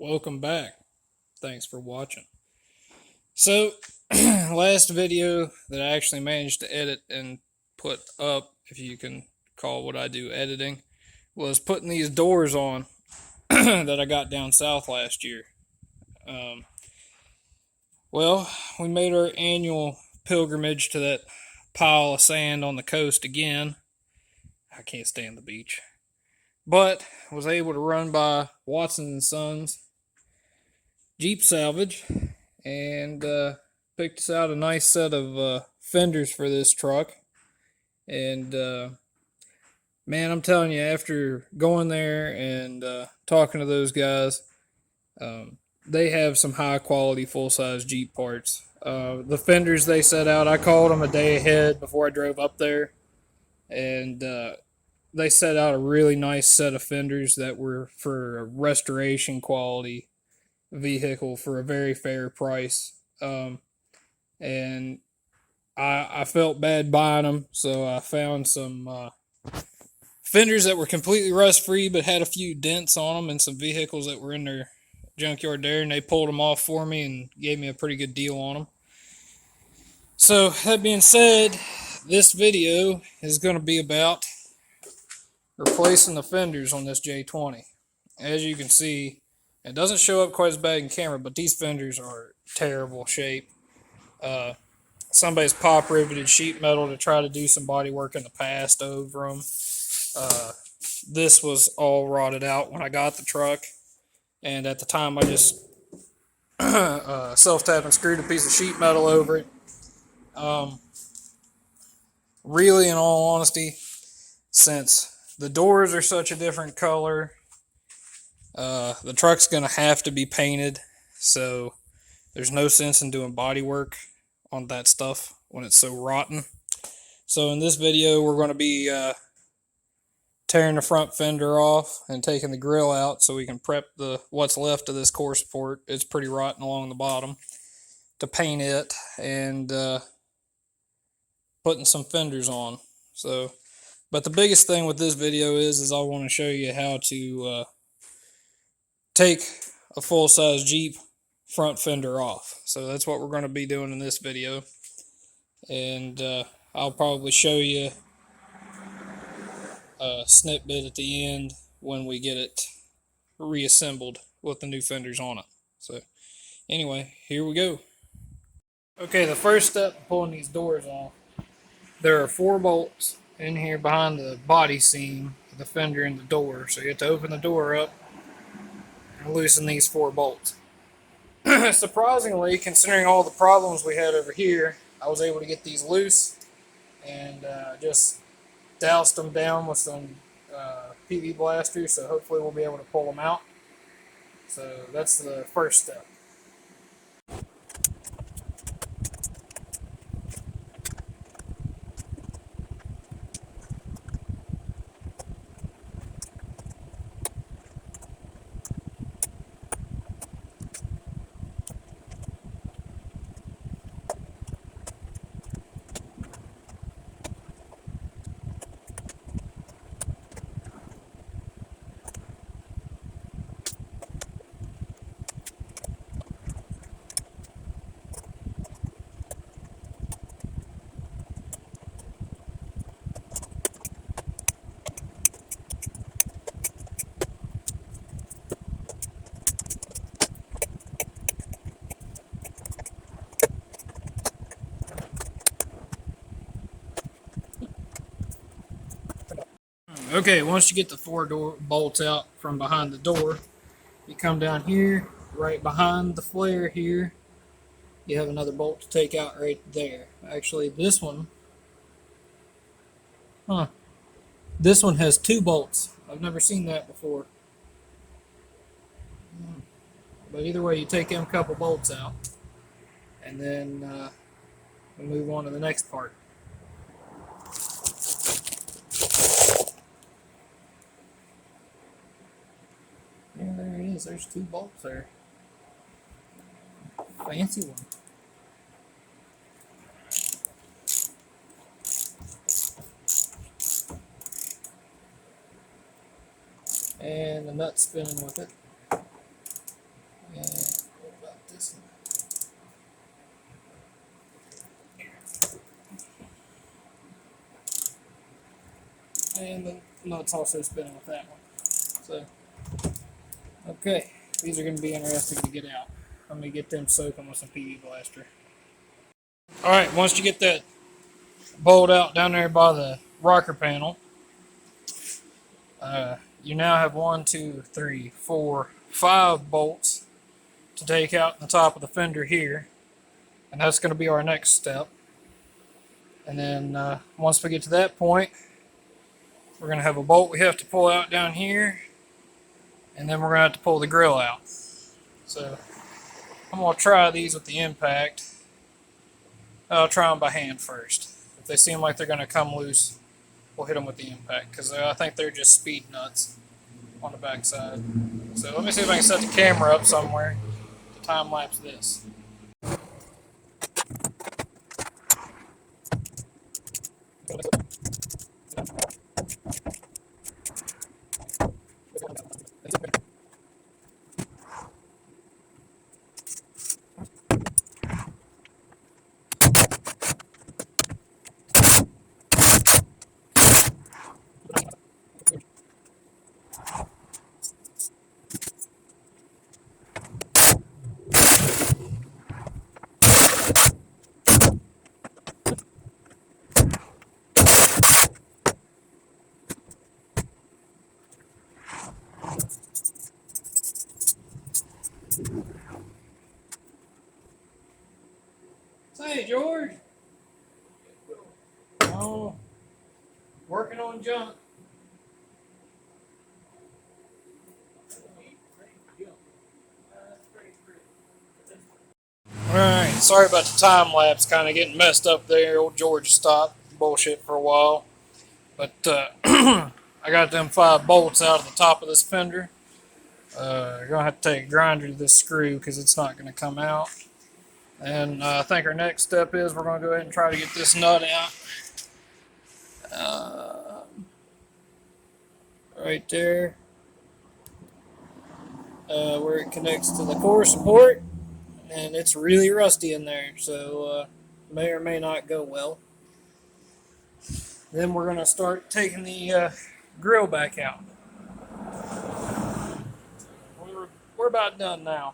Welcome back. Thanks for watching. So, last video that I actually managed to edit and put up, if you can call what I do editing, was putting these doors on that I got down south last year. Well, we made our annual pilgrimage to that pile of sand on the coast again. I can't stand the beach. But was able to run by Watson & Sons Jeep Salvage and picked us out a nice set of fenders for this truck. And man, I'm telling you, after going there and talking to those guys, they have some high quality full size Jeep parts. The fenders they set out, I called them a day ahead before I drove up there, and they set out a really nice set of fenders that were for a restoration quality vehicle for a very fair price. And I felt bad buying them, so I found some fenders that were completely rust free but had a few dents on them and some vehicles that were in their junkyard there, and they pulled them off for me and gave me a pretty good deal on them. So that being said, this video is going to be about replacing the fenders on this J20. As you can see, it doesn't show up quite as bad in camera, but these fenders are terrible shape. Somebody's pop riveted sheet metal to try to do some body work in the past over them. This was all rotted out when I got the truck, and at the time I just self-tapped and screwed a piece of sheet metal over it. Really, in all honesty, since the doors are such a different color, the truck's going to have to be painted, so there's no sense in doing body work on that stuff when it's so rotten. So in this video, we're going to be tearing the front fender off and taking the grill out so we can prep what's left of this core support. It's pretty rotten along the bottom, to paint it, and putting some fenders on. So, but the biggest thing with this video is I want to show you how to take a full-size Jeep front fender off. So that's what we're going to be doing in this video, and I'll probably show you a snippet at the end when we get it reassembled with the new fenders on it. So anyway, here we go. Okay, the first step in pulling these doors off, there are 4 bolts in here behind the body seam of the fender and the door. So you have to open the door up and loosen these 4 bolts. Surprisingly, considering all the problems we had over here, I was able to get these loose and just doused them down with some PV blasters, so hopefully we'll be able to pull them out. So that's the first step. Okay, once you get the 4 bolts out from behind the door, you come down here, right behind the flare here, you have another bolt to take out right there. Actually, this one has 2 bolts. I've never seen that before. But either way, you take them couple bolts out, and then we move on to the next part. Yeah, there it is. There's 2 bolts there. Fancy one. And the nut spinning with it. And what about this one? And the nut's also spinning with that one. So, okay, these are going to be interesting to get out. I'm going to get them soaking with some PE Blaster. Alright, once you get that bolt out down there by the rocker panel, you now have 1, 2, 3, 4, 5 bolts to take out in the top of the fender here. And that's going to be our next step. And then once we get to that point, we're going to have a bolt we have to pull out down here. And then we're going to have to pull the grill out. So I'm going to try these with the impact. I'll try them by hand first. If they seem like they're going to come loose, we'll hit them with the impact, because I think they're just speed nuts on the backside. So let me see if I can set the camera up somewhere to time lapse this. Hey, George. Oh, working on junk. Alright, sorry about the time lapse, kind of getting messed up there. Old George stopped bullshit for a while. But I got them 5 bolts out of the top of this fender. You're going to have to take a grinder to this screw because it's not going to come out. And I think our next step is we're going to go ahead and try to get this nut out. Right there. Where it connects to the core support. And it's really rusty in there, so may or may not go well. Then we're going to start taking the grill back out. We're about done now.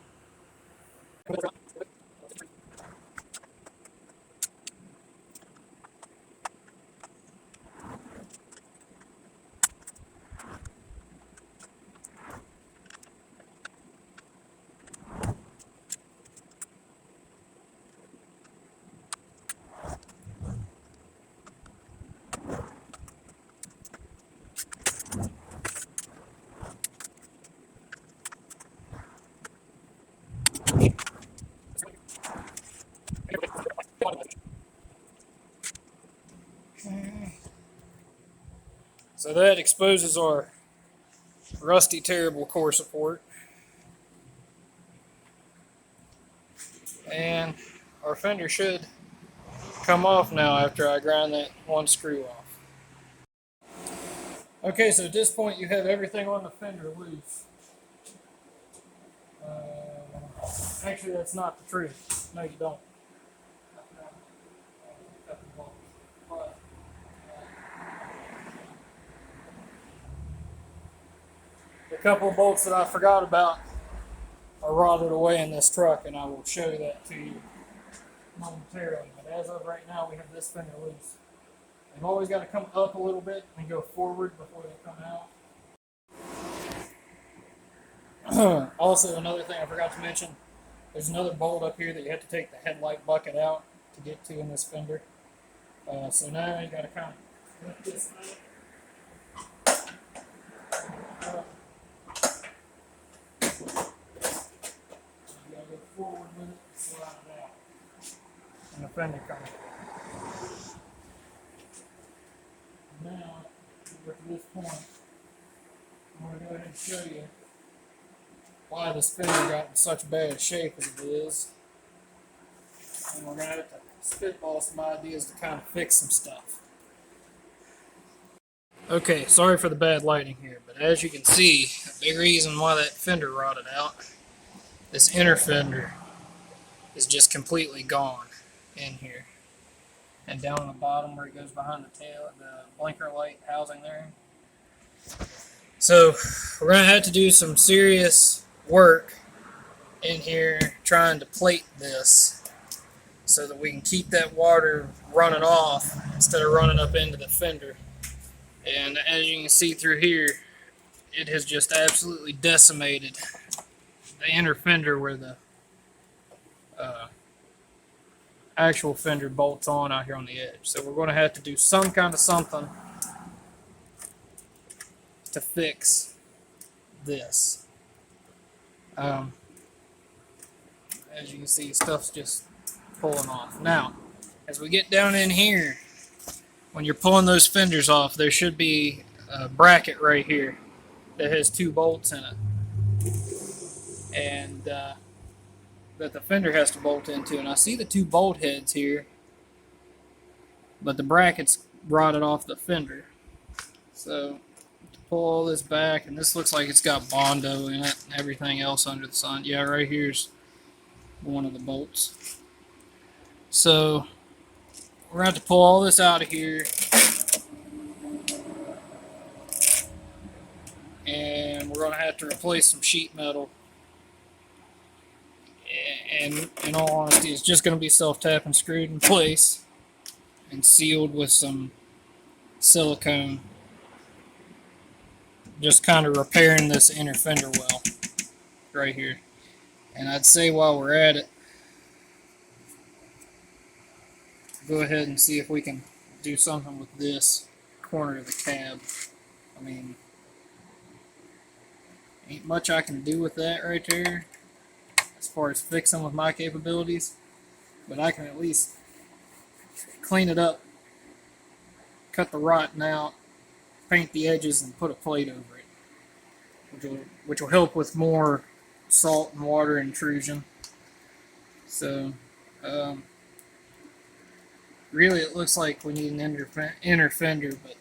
So that exposes our rusty, terrible core support. And our fender should come off now after I grind that one screw off. Okay, so at this point you have everything on the fender loose. Actually, that's not the truth. No, you don't. But, the couple of bolts that I forgot about are rotted away in this truck, and I will show that to you momentarily. But as of right now, we have this fender loose. They've always got to come up a little bit and go forward before they come out. Also, another thing I forgot to mention, there's another bolt up here that you have to take the headlight bucket out to get to in this fender. So now you got to kind of lift this up. You got to go forward with it and slide it out. And the fender comes. Now, we're to this point, I'm going to go ahead and show you why this fender got in such bad shape as it is. And we're going to have to spitball some ideas to kind of fix some stuff. Okay, sorry for the bad lighting here, but as you can see, a big reason why that fender rotted out this inner fender is just completely gone in here. And down on the bottom where it goes behind the tail, the blinker light housing there. So we're going to have to do some serious work in here trying to plate this so that we can keep that water running off instead of running up into the fender. And as you can see through here, it has just absolutely decimated the inner fender where the actual fender bolts on out here on the edge. So we're going to have to do some kind of something to fix this. As you can see, stuff's just pulling off. Now, as we get down in here, when you're pulling those fenders off, there should be a bracket right here that has 2 bolts in it, and that the fender has to bolt into. And I see the 2 bolt heads here, but the bracket's rotted off the fender. So to pull all this back, and this looks like it's got Bondo in it and everything else under the sun. Yeah, right here's one of the bolts. So we're going to have to pull all this out of here, and we're going to have to replace some sheet metal. And in all honesty, it's just going to be self-tapping, screwed in place, and sealed with some silicone. Just kind of repairing this inner fender well right here. And I'd say while we're at it, go ahead and see if we can do something with this corner of the cab. I mean, ain't much I can do with that right there as far as fixing with my capabilities, but I can at least clean it up, cut the rotten out, paint the edges, and put a plate over it, which will help with more salt and water intrusion. So really it looks like we need an inner fender, but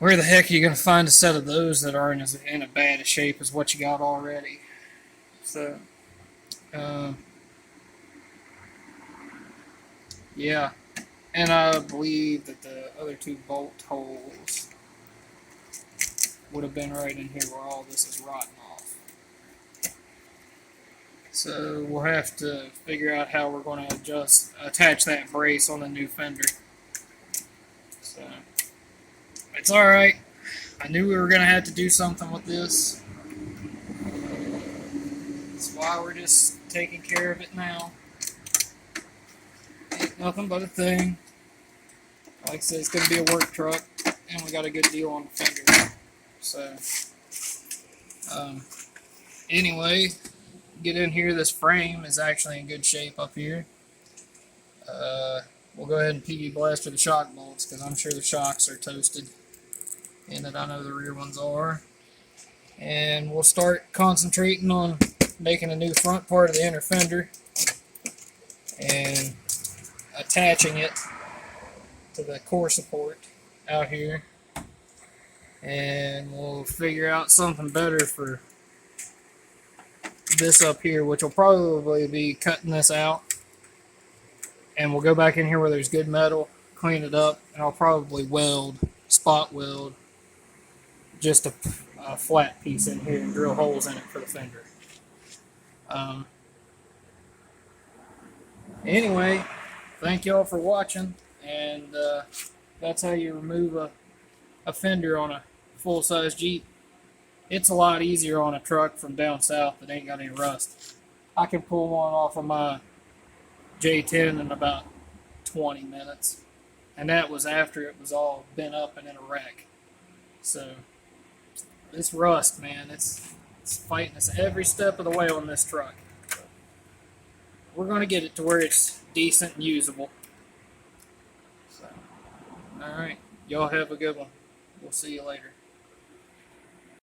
where the heck are you going to find a set of those that are in a bad a shape as what you got already? So yeah, and I believe that the other 2 bolt holes would have been right in here where all this is rotting off. So we'll have to figure out how we're going to attach that brace on the new fender. So it's alright. I knew we were going to have to do something with this. That's why we're just taking care of it now. Ain't nothing but a thing. Like I said, it's going to be a work truck, and we got a good deal on the fender. So, anyway, get in here. This frame is actually in good shape up here. We'll go ahead and PV blaster the shock bolts because I'm sure the shocks are toasted, and that I know the rear ones are. And we'll start concentrating on making a new front part of the inner fender and attaching it to the core support out here, and we'll figure out something better for this up here, which will probably be cutting this out, and we'll go back in here where there's good metal, clean it up, and I'll probably spot weld just a flat piece in here and drill holes in it for the fender. Anyway, thank y'all for watching, and that's how you remove a fender on a full-size Jeep. It's a lot easier on a truck from down south that ain't got any rust. I can pull one off of my J10 in about 20 minutes, and that was after it was all bent up and in a wreck. So this rust, man, it's fighting us every step of the way on this truck. We're going to get it to where it's decent and usable. So, alright, y'all have a good one. We'll see you later.